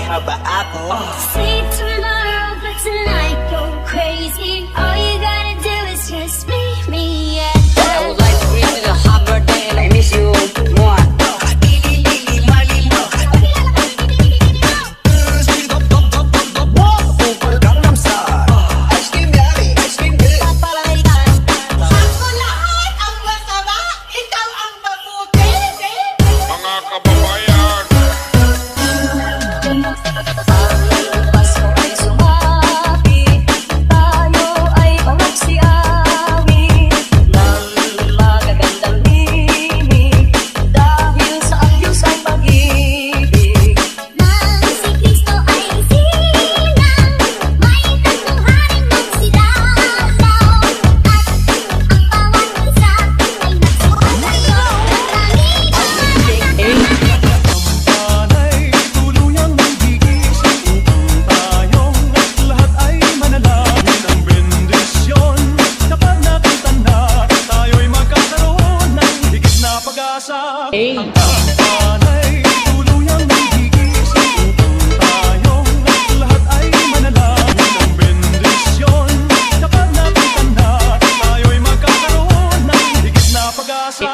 pareha ba ako? Sleep tomorrow, but tonight go crazy. All you gotta do is just meet me at I would like to wish you a happy birthday and I miss you more. Ang panay, tuluyang magigising upang tayong lahat ay manalangin ng bendisyon. Kapag nakita na, tayo'y magkakaroon ng higit na pag-asa.